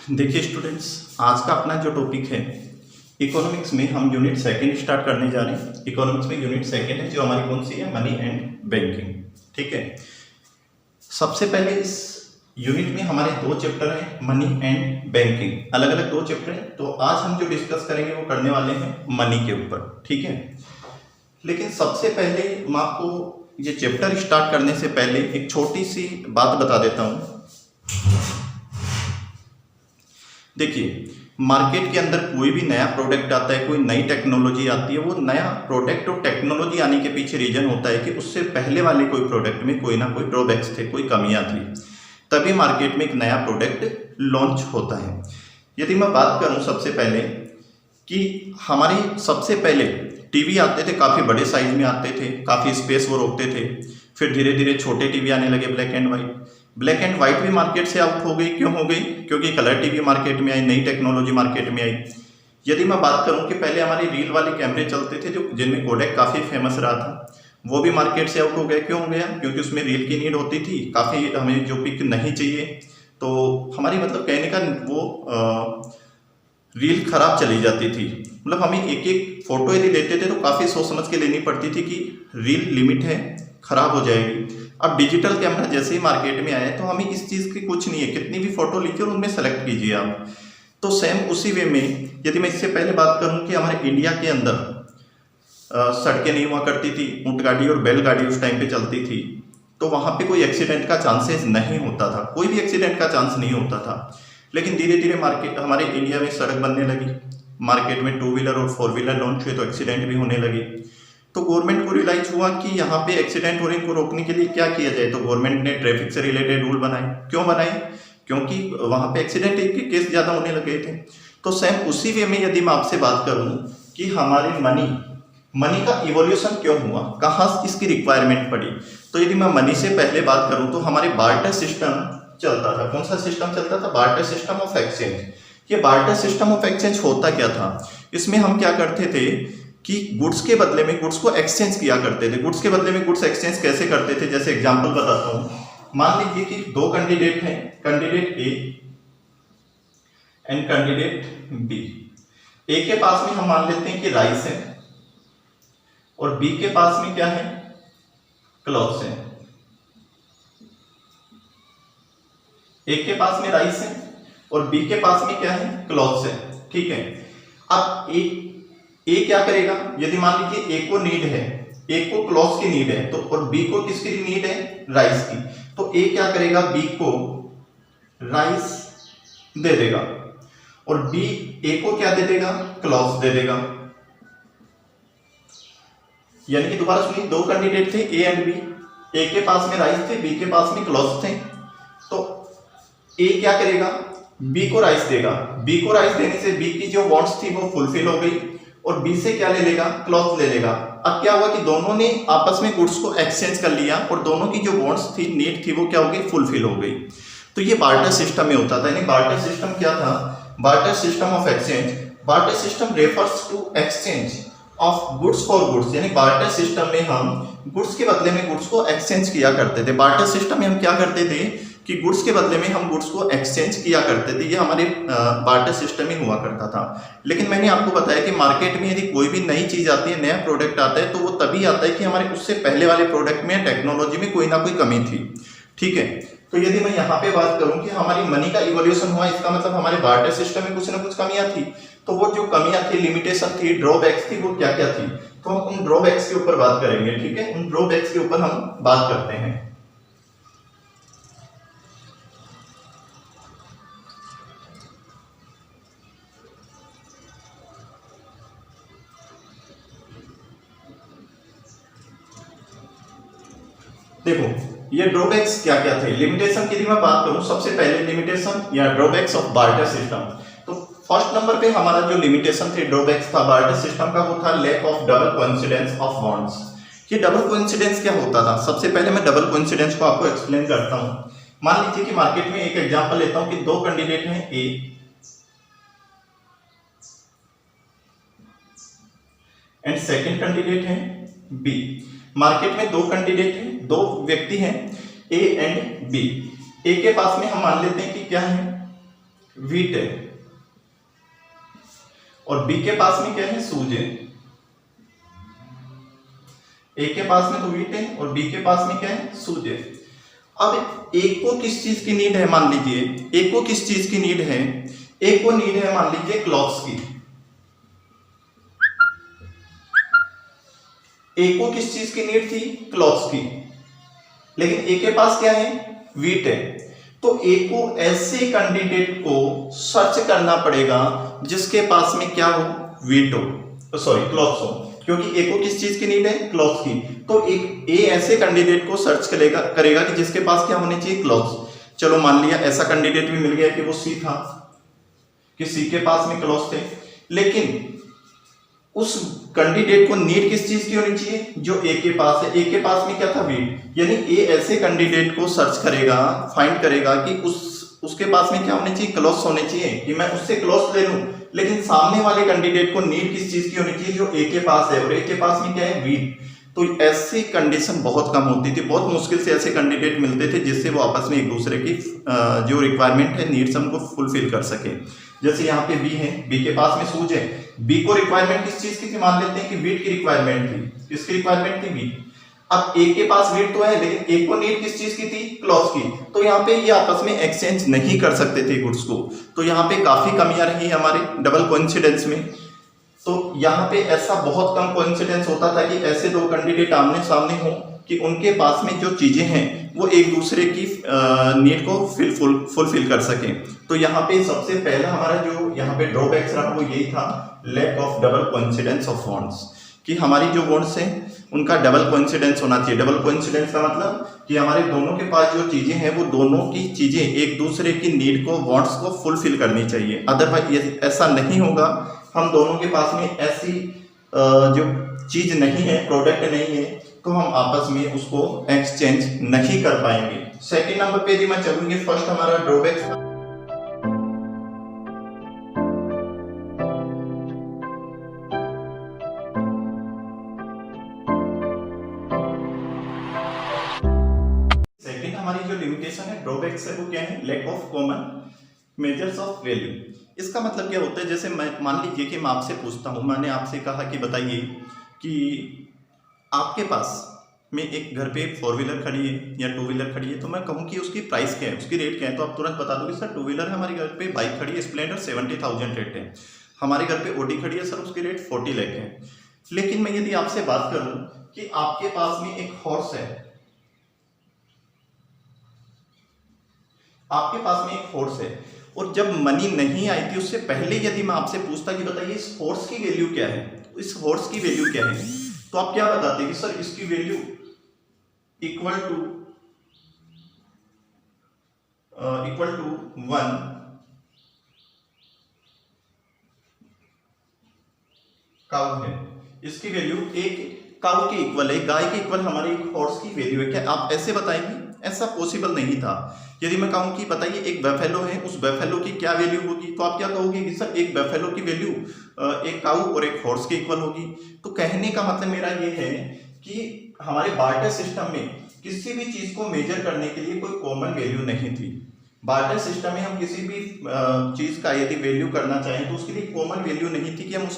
देखिए स्टूडेंट्स, आज का अपना जो टॉपिक है इकोनॉमिक्स में हम यूनिट सेकंड स्टार्ट करने जा रहे हैं। इकोनॉमिक्स में यूनिट सेकंड है जो हमारी कौन सी है, मनी एंड बैंकिंग। ठीक है, सबसे पहले इस यूनिट में हमारे दो चैप्टर हैं, मनी एंड बैंकिंग, अलग अलग दो चैप्टर हैं। तो आज हम जो डिस्कस करेंगे वो करने वाले हैं मनी के ऊपर। ठीक है, लेकिन सबसे पहले मैं आपको ये चैप्टर स्टार्ट करने से पहले एक छोटी सी बात बता देता हूँ। देखिए, मार्केट के अंदर कोई भी नया प्रोडक्ट आता है, कोई नई टेक्नोलॉजी आती है, वो नया प्रोडक्ट और टेक्नोलॉजी आने के पीछे रीजन होता है कि उससे पहले वाले कोई प्रोडक्ट में कोई ना कोई ड्रॉबैक्स थे, कोई कमियां थी, तभी मार्केट में एक नया प्रोडक्ट लॉन्च होता है। यदि मैं बात करूं सबसे पहले कि हमारे सबसे पहले टीवी आते थे, काफ़ी बड़े साइज में आते थे, काफ़ी स्पेस वो रोकते थे। फिर धीरे धीरे छोटे टीवी आने लगे, black and white. Black and white भी मार्केट से आउट हो गई। क्यों हो गई? क्योंकि कलर टीवी मार्केट में आई, नई टेक्नोलॉजी मार्केट में आई। यदि मैं बात करूं कि पहले हमारे रील वाले कैमरे चलते थे जो जिनमें कोडेक काफ़ी फेमस रहा था, वो भी मार्केट से आउट हो गया। क्यों हो गया? क्योंकि उसमें रील की नीड होती थी, काफ़ी हमें जो पिक नहीं चाहिए, तो हमारी मतलब कहने का वो रील खराब चली जाती थी। मतलब हमें एक एक फोटो यदि लेते थे तो काफ़ी सोच समझ के लेनी पड़ती थी कि रील लिमिट है, खराब हो जाएगी। अब डिजिटल कैमरा जैसे ही मार्केट में आया तो हमें इस चीज़ की कुछ नहीं है, कितनी भी फोटो लीजिए और उनमें सेलेक्ट कीजिए आप। तो सेम उसी वे में यदि मैं इससे पहले बात करूं कि हमारे इंडिया के अंदर सड़कें नहीं हुआ करती थी, ऊँटगाड़ी और बैलगाड़ी उस टाइम पे चलती थी, तो वहाँ पे कोई एक्सीडेंट का चांसेस नहीं होता था, कोई भी एक्सीडेंट का चांस नहीं होता था। लेकिन धीरे धीरे मार्केट हमारे इंडिया में सड़क बनने लगी, मार्केट में टू व्हीलर और फोर व्हीलर लॉन्च हुए तो एक्सीडेंट भी होने लगे। तो गवर्नमेंट को रियलाइज हुआ कि यहाँ पे एक्सीडेंट हो रहे इनको रोकने के लिए क्या किया जाए। तो गवर्नमेंट ने ट्रैफिक से रिलेटेड रूल बनाए। क्यों बनाए? क्योंकि वहाँ पे एक्सीडेंट के केस ज़्यादा होने लगे थे। तो सेम उसी वे में यदि मैं आपसे बात करूँ कि हमारे मनी का इवोल्यूशन क्यों हुआ, कहाँ इसकी रिक्वायरमेंट पड़ी, तो यदि मैं मनी से पहले बात करूँ तो हमारे बार्टर सिस्टम चलता था। कौन सा सिस्टम चलता था? Barter system of exchange. ये बार्टर सिस्टम ऑफ एक्सचेंज होता क्या था? इसमें हम क्या करते थे कि गुड्स के बदले में गुड्स को एक्सचेंज किया करते थे। गुड्स के बदले में गुड्स एक्सचेंज कैसे करते थे? जैसे एग्जांपल बताता हूं। मान लीजिए कि दो कैंडिडेट हैं, candidate A and candidate B. A के पास में हम मान लेते हैं कि राइस है और बी के पास में क्या है? क्लॉथ्स है। ए के पास में राइस है और बी के पास में क्या है? क्लॉथ्स है। ठीक है, अब ए क्या करेगा? यदि मान लीजिए ए को नीड है, ए को क्लॉथ्स की नीड है, तो और बी को किसकी नीड है? राइस की। तो ए क्या करेगा? बी को राइस दे देगा और बी ए को क्या दे देगा? क्लॉथ्स दे देगा। यानी कि दोबारा सुनिए, दो कैंडिडेट थे ए एंड बी। ए के पास में राइस थे, बी के पास में क्लॉथ्स थे। तो ए क्या करेगा? बी को राइस देगा। बी को राइस देने से बी की जो वांट्स थी वो फुलफिल हो गई और बी से क्या ले लेगा? क्लॉथ ले लेगा। अब क्या हुआ कि दोनों ने आपस में गुड्स को एक्सचेंज कर लिया और दोनों की जो वांट्स थी, नीड थी, वो क्या हो गई? फुलफिल हो गई। तो ये बार्टर सिस्टम में होता था। यानी बार्टर सिस्टम क्या था? Barter system of exchange. Barter system refers to exchange of goods for goods. यानी बार्टर सिस्टम में हम गुड्स के बदले में गुड्स को एक्सचेंज किया करते थे। बार्टर सिस्टम में हम क्या करते थे कि गुड्स के बदले में हम गुड्स को एक्सचेंज किया करते थे। ये हमारे बार्टर सिस्टम ही हुआ करता था। लेकिन मैंने आपको बताया कि मार्केट में यदि कोई भी नई चीज आती है, नया प्रोडक्ट आता है, तो वो तभी आता है कि हमारे उससे पहले वाले प्रोडक्ट में टेक्नोलॉजी में कोई ना कोई कमी थी। ठीक है, तो यदि मैं यहाँ पे बात करूं कि हमारी मनी का इवोल्यूशन हुआ, इसका मतलब हमारे बार्टर सिस्टम में कुछ ना कुछ कमियां थी। तो वो जो कमियां थी, लिमिटेशन थी, ड्रॉबैक्स थी, वो क्या क्या थी, तो हम उन ड्रॉबैक्स के ऊपर बात करेंगे। ठीक है, उन ड्रॉबैक्स के ऊपर हम बात करते हैं। देखो, ये ड्रॉबैक्स क्या क्या थे, लिमिटेशन की मैं बात करूं, सबसे पहले लिमिटेशन या ड्रॉबैक्स ऑफ बार्टर सिस्टम। तो फर्स्ट नंबर पे हमारा जो लिमिटेशन थे, ड्रॉबैक्स था बार्टर सिस्टम का, वो था lack of double coincidence of bonds. ये डबल कोइंसिडेंस क्या होता था? सबसे पहले मैं डबल कोइंसिडेंस को आपको एक्सप्लेन करता हूं। मान लीजिए कि मार्केट में एक एग्जांपल लेता हूं कि दो कैंडिडेट हैं ए एंड सेकंड कैंडिडेट है बी। मार्केट में दो कैंडिडेट हैं, दो व्यक्ति हैं ए एंड बी। ए के पास में हम मान लेते हैं कि क्या है? व्हीट है, और बी के पास में क्या है, सूज है। ए के पास में तो व्हीट है और बी के पास में क्या है, सूज है। अब एक को किस चीज की नीड है, मान लीजिए एक को किस चीज की नीड है, एक को नीड है मान लीजिए क्लॉथ्स की। एक को किस चीज की नीड थी, क्लॉथ्स की, लेकिन एक के पास क्या है, व्हीट है। तो एक को ऐसे कैंडिडेट को सर्च करना पड़ेगा जिसके पास में क्या हो, व्हीट हो, सॉरी क्लॉथ्स हो, क्योंकि एक को किस चीज की नीड है, क्लॉथ्स की। तो एक ए ऐसे कैंडिडेट को सर्च करेगा कि जिसके पास क्या होने चाहिए, क्लॉथ्स। चलो मान लिया ऐसा कैंडिडेट भी मिल गया कि वो सी था, कि सी के पास में क्लॉथ्स थे, लेकिन उस कैंडिडेट को नीड किस चीज की होनी चाहिए, जो ए के पास है। ए के पास में क्या था, व्हीट। यानी ए ऐसे कैंडिडेट को सर्च करेगा, फाइंड करेगा कि उसके पास में क्या होने चाहिए, क्लॉथ्स होने चाहिए, कि मैं उससे क्लॉथ्स ले लूं। लेकिन सामने वाले कैंडिडेट को नीड किस चीज की होनी चाहिए, जो ए के पास है, और ए के पास में क्या है, व्हीट। तो ऐसी कंडीशन बहुत कम होती थी, बहुत मुश्किल से ऐसे कैंडिडेट मिलते थे जिससे वो आपस में एक दूसरे की जो रिक्वायरमेंट है, नीड्स हमको फुलफिल कर सके। जैसे यहाँ पे बी है, बी के पास में सूज है, बी को रिक्वायरमेंट किस चीज की थी, मान लेते हैं कि व्हीट की रिक्वायरमेंट थी। किसकी रिक्वायरमेंट थी, व्हीट। अब एक के पास व्हीट तो है, लेकिन एक को नीड किस चीज की थी, क्लॉथ्स की। तो यहाँ पे ये आपस में एक्सचेंज नहीं कर सकते थे गुड्स को। तो यहाँ पे काफी कमियां रही हमारे डबल कोइंसिडेंस में। तो यहाँ पे ऐसा बहुत कम कोइंसिडेंस होता था कि ऐसे दो कैंडिडेट आमने सामने हो कि उनके पास में जो चीजें हैं वो एक दूसरे की नीड को फुलफिल कर सके। तो यहाँ पे सबसे पहला हमारा जो यहाँ पे ड्रॉबैक्स रहा वो यही था, lack of double coincidence of bonds, कि हमारी जो बॉन्ड्स हैं उनका डबल कोइंसिडेंस होना चाहिए। डबल कोइंसिडेंस का मतलब कि हमारे दोनों के पास जो चीजें हैं वो दोनों की चीजें एक दूसरे की नीड को, बॉन्ड्स को फुलफिल करनी चाहिए। अदरवाइज ऐसा नहीं होगा, हम दोनों के पास में ऐसी जो चीज नहीं है, प्रोडक्ट नहीं है, तो हम आपस में उसको एक्सचेंज नहीं कर पाएंगे। सेकंड नंबर पे यदि मैं चलूंगी, फर्स्ट हमारा ड्रॉबैक, सेकंड हमारी जो लिमिटेशन है, ड्रॉबैक्स है, वो क्या है, lack of common measures of value. इसका मतलब क्या होता है, जैसे मैं मान लीजिए कि मैं आपसे पूछता हूं, मैंने आपसे कहा कि बताइए कि आपके पास में एक घर पे 4 व्हीलर खड़ी है या 2 व्हीलर खड़ी है, तो मैं कहूँ कि उसकी प्राइस क्या है, उसकी रेट क्या है, तो आप तुरंत बता दोगे सर 2 व्हीलर है हमारे घर पे, बाइक खड़ी है स्प्लेंडर 70,000 रेट है, हमारे घर पे ऑडी खड़ी है सर उसकी रेट 40 लाख है। लेकिन मैं यदि आपसे बात करूं कि आपके पास में एक हॉर्स है, आपके पास में एक हॉर्स है, और जब मनी नहीं आई थी उससे पहले यदि मैं आपसे पूछता कि बताइए इस हॉर्स की वैल्यू क्या है, इस हॉर्स की वैल्यू क्या है, तो आप क्या बताते कि सर इसकी वैल्यू इक्वल टू 1 काऊ है, इसकी वैल्यू एक काऊ के इक्वल है, गाय के इक्वल हमारे एक हॉर्स की वैल्यू है। क्या आप ऐसे बताएंगे? ऐसा पॉसिबल नहीं था। यदि मैं कहूं कि बताइए एक बैफेलो है, उस बैफेलो की क्या वैल्यू होगी, तो आप क्या कहोगे कि सर एक बैफेलो की वैल्यू एक काऊ और एक हॉर्स के इक्वल होगी। तो कहने का मतलब मेरा ये है कि हमारे बार्टर सिस्टम में किसी भी चीज को मेजर करने के लिए कोई कॉमन वैल्यू नहीं थी। बार्टर सिस्टम में हम किसी भी चीज का यदि वैल्यू करना चाहें तो उसके लिए कॉमन वैल्यू नहीं थी कि हम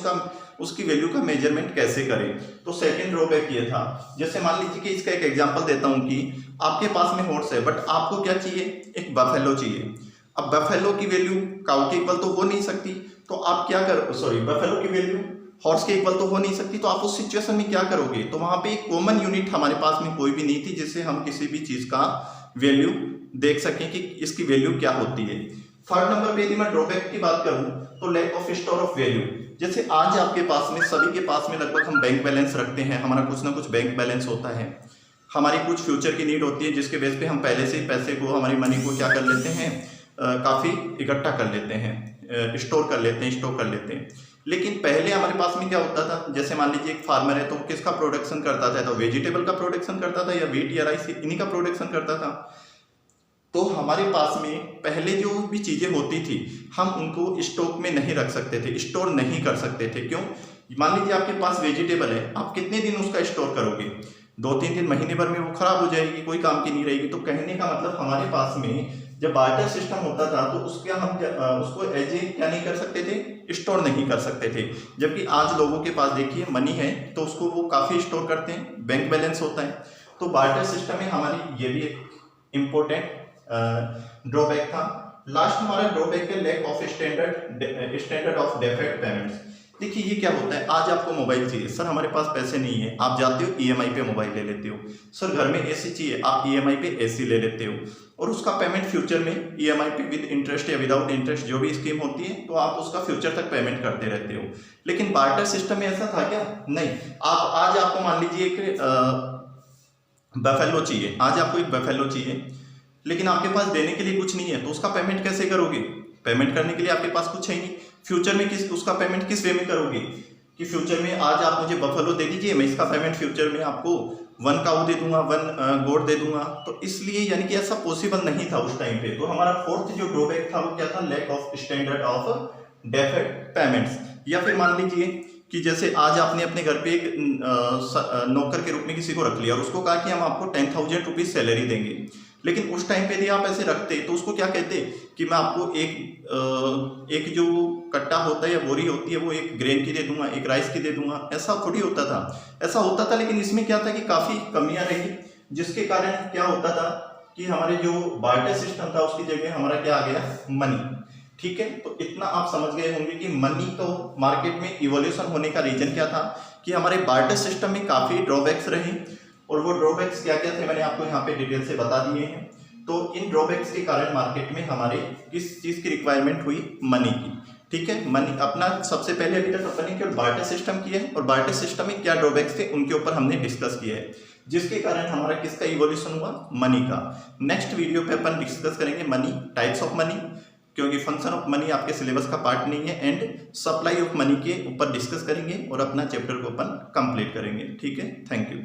उसकी वैल्यू का मेजरमेंट कैसे करें। तो सेकंड ड्रॉबैक ये था। जैसे मान लीजिए कि इसका एक एग्जांपल देता हूं कि आपके पास में हॉर्स है, बट आपको क्या चाहिए, एक बफेलो चाहिए। अब बफेलो की वैल्यू काऊ के इक्वल तो हो नहीं सकती, तो आप क्या बफेलो की वैल्यू हॉर्स के इक्वल तो हो नहीं सकती, तो आप उस सिचुएशन में क्या करोगे। तो वहां पे एक कॉमन यूनिट हमारे पास में कोई भी नहीं थी जिससे हम किसी भी चीज का वैल्यू देख सकें कि इसकी वैल्यू क्या होती है। थर्ड नंबर पे यदि मैं ड्रॉबैक की बात करूं तो lack of store of value. जैसे आज आपके पास में, सभी के पास में लगभग हम बैंक बैलेंस रखते हैं, हमारा कुछ ना कुछ बैंक बैलेंस होता है, हमारी कुछ फ्यूचर की नीड होती है जिसके बेस पे हम पहले से ही पैसे को, हमारी मनी को क्या कर लेते हैं, काफ़ी इकट्ठा कर लेते हैं, स्टोर कर लेते हैं, स्टॉक कर लेते हैं। लेकिन पहले हमारे पास में क्या होता था, जैसे मान लीजिए एक फार्मर है तो किसका प्रोडक्शन करता था, तो वेजिटेबल का प्रोडक्शन करता था या व्हीट या राइस, इन्हीं का प्रोडक्शन करता था। तो हमारे पास में पहले जो भी चीज़ें होती थी हम उनको स्टॉक में नहीं रख सकते थे, स्टोर नहीं कर सकते थे। क्यों? मान लीजिए आपके पास वेजिटेबल है, आप कितने दिन उसका स्टोर करोगे, 2-3 दिन, महीने भर में वो खराब हो जाएगी, कोई काम की नहीं रहेगी। तो कहने का मतलब हमारे पास में जब बार्टर सिस्टम होता था तो उसके हम उसको एज ए क्या नहीं कर सकते थे, स्टोर नहीं कर सकते थे। जबकि आज लोगों के पास देखिए मनी है तो उसको वो काफ़ी स्टोर करते हैं, बैंक बैलेंस होता है। तो बार्टर सिस्टम में हमारी ये भी एक इम्पोर्टेंट ड्रॉबैक था। लास्ट हमारा ड्रॉबैक है lack of standard of deferred payments. देखिए ये क्या होता है, आज आपको मोबाइल चाहिए, सर हमारे पास पैसे नहीं है, आप जाते हो ईएमआई पे मोबाइल ले लेते हो। सर घर में एसी चाहिए, आप ईएमआई पे एसी ले लेते हो, और उसका पेमेंट फ्यूचर में ईएमआई पे विद इंटरेस्ट या विदाउट इंटरेस्ट जो भी स्कीम होती है तो आप उसका फ्यूचर तक पेमेंट करते रहते हो। लेकिन बार्टर सिस्टम में ऐसा था क्या? नहीं। आप आज आपको मान लीजिए एक बफेलो चाहिए, आज आपको एक बफेलो चाहिए, लेकिन आपके पास देने के लिए कुछ नहीं है, तो उसका पेमेंट कैसे करोगे? पेमेंट करने के लिए आपके पास कुछ है ही नहीं। फ्यूचर में उसका पेमेंट किस वे में करोगे कि फ्यूचर में आज आप मुझे बफेलो दे दीजिए, मैं इसका पेमेंट फ्यूचर में आपको 1 काऊ दे दूंगा, 1 गोट दे दूंगा। तो इसलिए यानी कि ऐसा पॉसिबल नहीं था उस टाइम पे। तो हमारा फोर्थ जो ड्रॉबैक था वो क्या था? Lack of standard of deferred payments. या फिर मान लीजिए कि जैसे आज आपने अपने घर पे एक नौकर के रूप में किसी को रख लिया और उसको कहा कि हम आपको 10,000 रुपीज सैलरी देंगे, लेकिन उस टाइम पे यदि आप ऐसे रखते तो उसको क्या कहते कि मैं आपको एक जो कट्टा होता है या बोरी होती है वो एक ग्रेन की दे दूंगा, एक राइस की दे दूंगा। ऐसा थोड़ी होता था, ऐसा होता था, लेकिन इसमें क्या था कि काफ़ी कमियां रही, जिसके कारण क्या होता था कि हमारे जो बार्टर सिस्टम था उसकी जगह हमारा क्या आ गया? मनी। ठीक है, तो इतना आप समझ गए होंगे कि मनी तो मार्केट में इवोल्यूशन होने का रीजन क्या था कि हमारे बार्टर सिस्टम में काफ़ी ड्रॉबैक्स रहे, और वो ड्रॉबैक्स क्या क्या थे मैंने आपको यहाँ पे डिटेल से बता दिए हैं। तो इन ड्रॉबैक्स के कारण मार्केट में हमारे किस चीज़ की रिक्वायरमेंट हुई? मनी की। ठीक है, मनी अपना सबसे पहले अभी तक अपन ने केवल बार्टर सिस्टम किया है, और बार्टर सिस्टम में क्या ड्रॉबैक्स थे उनके ऊपर हमने डिस्कस किया है, जिसके कारण हमारा किसका इवोल्यूशन हुआ? मनी का। नेक्स्ट वीडियो पे अपन डिस्कस करेंगे मनी, टाइप्स ऑफ मनी, क्योंकि फंक्शन ऑफ मनी आपके सिलेबस का पार्ट नहीं है, एंड सप्लाई ऑफ मनी के ऊपर डिस्कस करेंगे और अपना चैप्टर को अपन कंप्लीट करेंगे। ठीक है, थैंक यू।